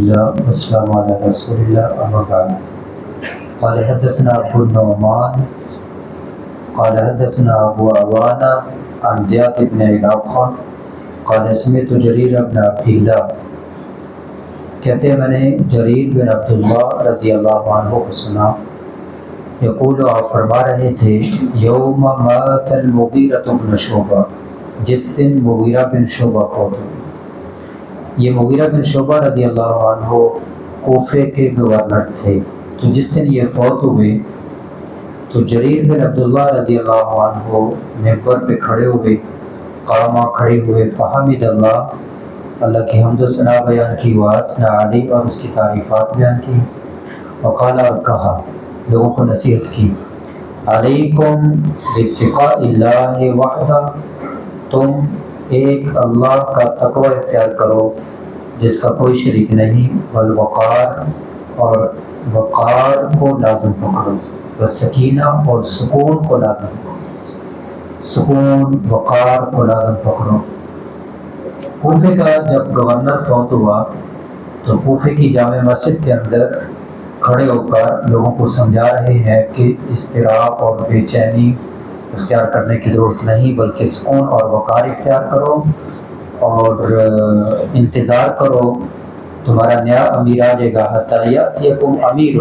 لله والسلام على رسول الله أما بعد. قال حدثنا أبو النعمان قال حدثنا أبو عوانة عن زياد بن علاقة قال سمعت جرير بن عبد الله کہتے ہیں میں نے جریر بن عبداللہ رضی اللہ عنہ کو سنا یقول آپ فرما رہے تھے یوم مات المغیرۃ بن شعبہ، جس دن مغیرہ بن شعبہ فوت ہوئے۔ یہ مغیرہ بن شعبہ رضی اللہ عنہ کوفے کے گورنر تھے، تو جس دن یہ فوت ہوئے تو جریر بن عبداللہ رضی اللہ عنہ منبر پہ کھڑے ہوئے، کھڑے ہوئے فحمد اللہ کی حمد و ثنا بیان کی، واسنا علی اور اس کی تعریفات بیان کی، وقال اور کہا، لوگوں کو نصیحت کی، علیکم باتقاء اللہ وحدہ، تم ایک اللہ کا تقوی اختیار کرو جس کا کوئی شریک نہیں، والوقار اور وقار کو لازم پکڑو، والسکینہ اور سکون کو لازم پکڑو، سکون وقار کو لازم پکڑو۔ کوفے کا جب گورنر فوت ہوا تو کوفے کی جامع مسجد کے اندر کھڑے ہو کر لوگوں کو سمجھا رہے ہیں کہ اضطراب اور بے چینی اختیار کرنے کی ضرورت نہیں، بلکہ سکون اور وقار اختیار کرو اور انتظار کرو، تمہارا نیا امیر آ جائے گا، حتیٰ یأتیکم امیر،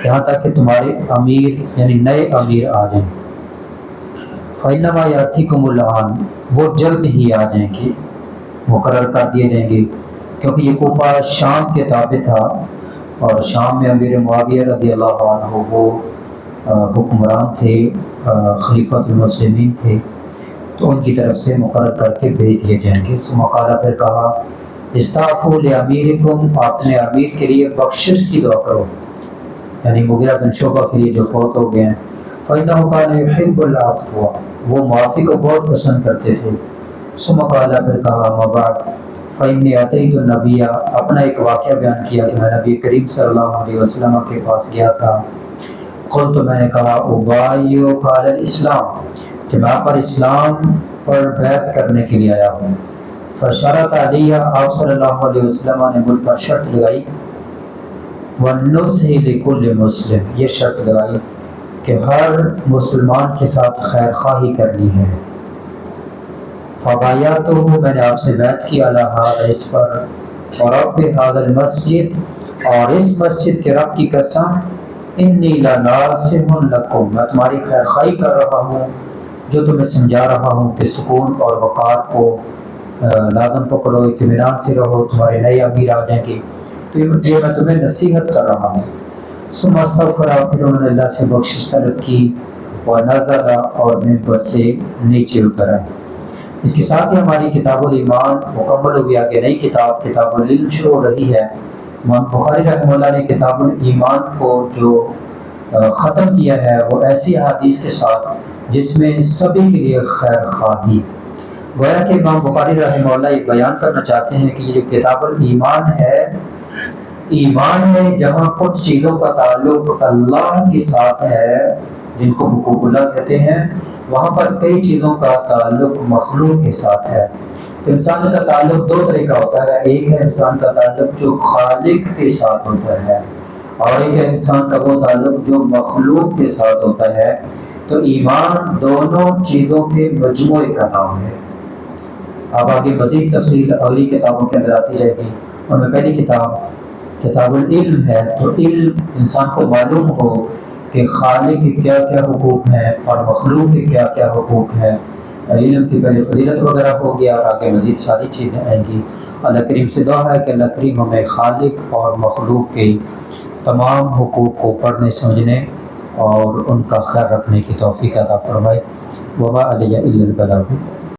یہاں تک کہ تمہارے امیر یعنی نئے امیر آ جائیں۔ فإنما یأتیکم الآن، وہ جلد ہی آ جائیں گے، مقرر کر دیے جائیں گے، کیونکہ یہ کوفہ شام کے تابع تھا اور شام میں امیر معاویہ رضی اللہ عنہ وہ حکمران تھے، خلیفۃ المسلمین تھے، تو ان کی طرف سے مقرر کر کے بھیج دیے جائیں گے۔ ثم قال، پھر کہا، استعفوا لاميركم، اپنے امیر کے لیے بخشش کی دعا کرو، یعنی مغیرہ بن شعبہ کے لیے جو فوت ہو گئے ہیں، فإنه كان يحب العفو، وہ معافی کو بہت پسند کرتے تھے۔ ثم قال، پھر کہا، اما بعد فإني أتيت النبي، اپنا ایک واقعہ بیان کیا کہ میں نبی کریم صلی اللہ علیہ وسلم کے پاس گیا تھا، قلت، تو میں نے کہا، ابایعک علی الاسلام، کہ میں پر اسلام پر بیعت کرنے کے لیے آیا ہوں۔ فشرط علی، آپ صلی اللہ علیہ وسلم نے مجھ پر شرط لگائی، والنصح لکل مسلم، یہ شرط لگائی کہ ہر مسلمان کے ساتھ خیر خواہی کرنی ہے۔ فبایعتہ، میں نے آپ سے بیعت کی، علی ھذا، اس پر، ورب ھذا المسجد، اور اس مسجد کے رب کی قسم، انی لناصح لکم، میں تمہاری خیر خواہی کر رہا ہوں، جو تمہیں سمجھا رہا ہوں کہ سکون اور وقار کو لازم پکڑو، اطمینان سے رہو، تمہارے نئے امیر آ جائیں گے، تو یہ میں تمہیں نصیحت کر رہا ہوں۔ ثم استغفر، پھر انہوں نے اللہ سے بخشش طلب کی، ونزل، اور منبر سے نیچے اتر آئے۔ اس کے ساتھ ہی ہماری کتاب الایمان مکمل ہو گیا، کہ نئی کتاب العلم شروع ہو رہی ہے۔ امام بخاری رحمہ اللہ نے کتاب الایمان کو جو ختم کیا ہے وہ ایسی حدیث کے ساتھ جس میں سبھی کے لیے خیر خواہی، گویا کہ امام بخاری رحمہ اللہ یہ بیان کرنا چاہتے ہیں کہ یہ جو کتاب الایمان ہے، ایمان میں جہاں کچھ چیزوں کا تعلق اللہ کے ساتھ ہے جن کو حقوق اللہ کہتے ہیں، وہاں پر کئی چیزوں کا تعلق مخلوق کے ساتھ ہے۔ تو انسان کا تعلق دو طرح کا ہوتا ہے، ایک ہے انسان کا تعلق جو خالق کے ساتھ ہوتا ہے، اور ایک ہے انسان کا وہ تعلق جو مخلوق کے ساتھ ہوتا ہے۔ تو ایمان دونوں چیزوں کے مجموعے کا نام ہے۔ اب آگے مزید تفصیل اگلی کتابوں کے اندر آتی جائے گی، ان میں پہلی کتاب العلم ہے، تو علم انسان کو معلوم ہو کہ خالق کے کیا کیا حقوق ہیں اور مخلوق کے کیا کیا حقوق ہیں۔ علم کی پہلے فضیلت وغیرہ ہو گیا، اور آگے مزید ساری چیزیں آئیں گی۔ اللہ کریم سے دعا ہے کہ اللہ کریم ہمیں خالق اور مخلوق کے تمام حقوق کو پڑھنے سمجھنے اور ان کا خیال رکھنے کی توفیق عطا فرمائے۔ وما علی الا البلاغ۔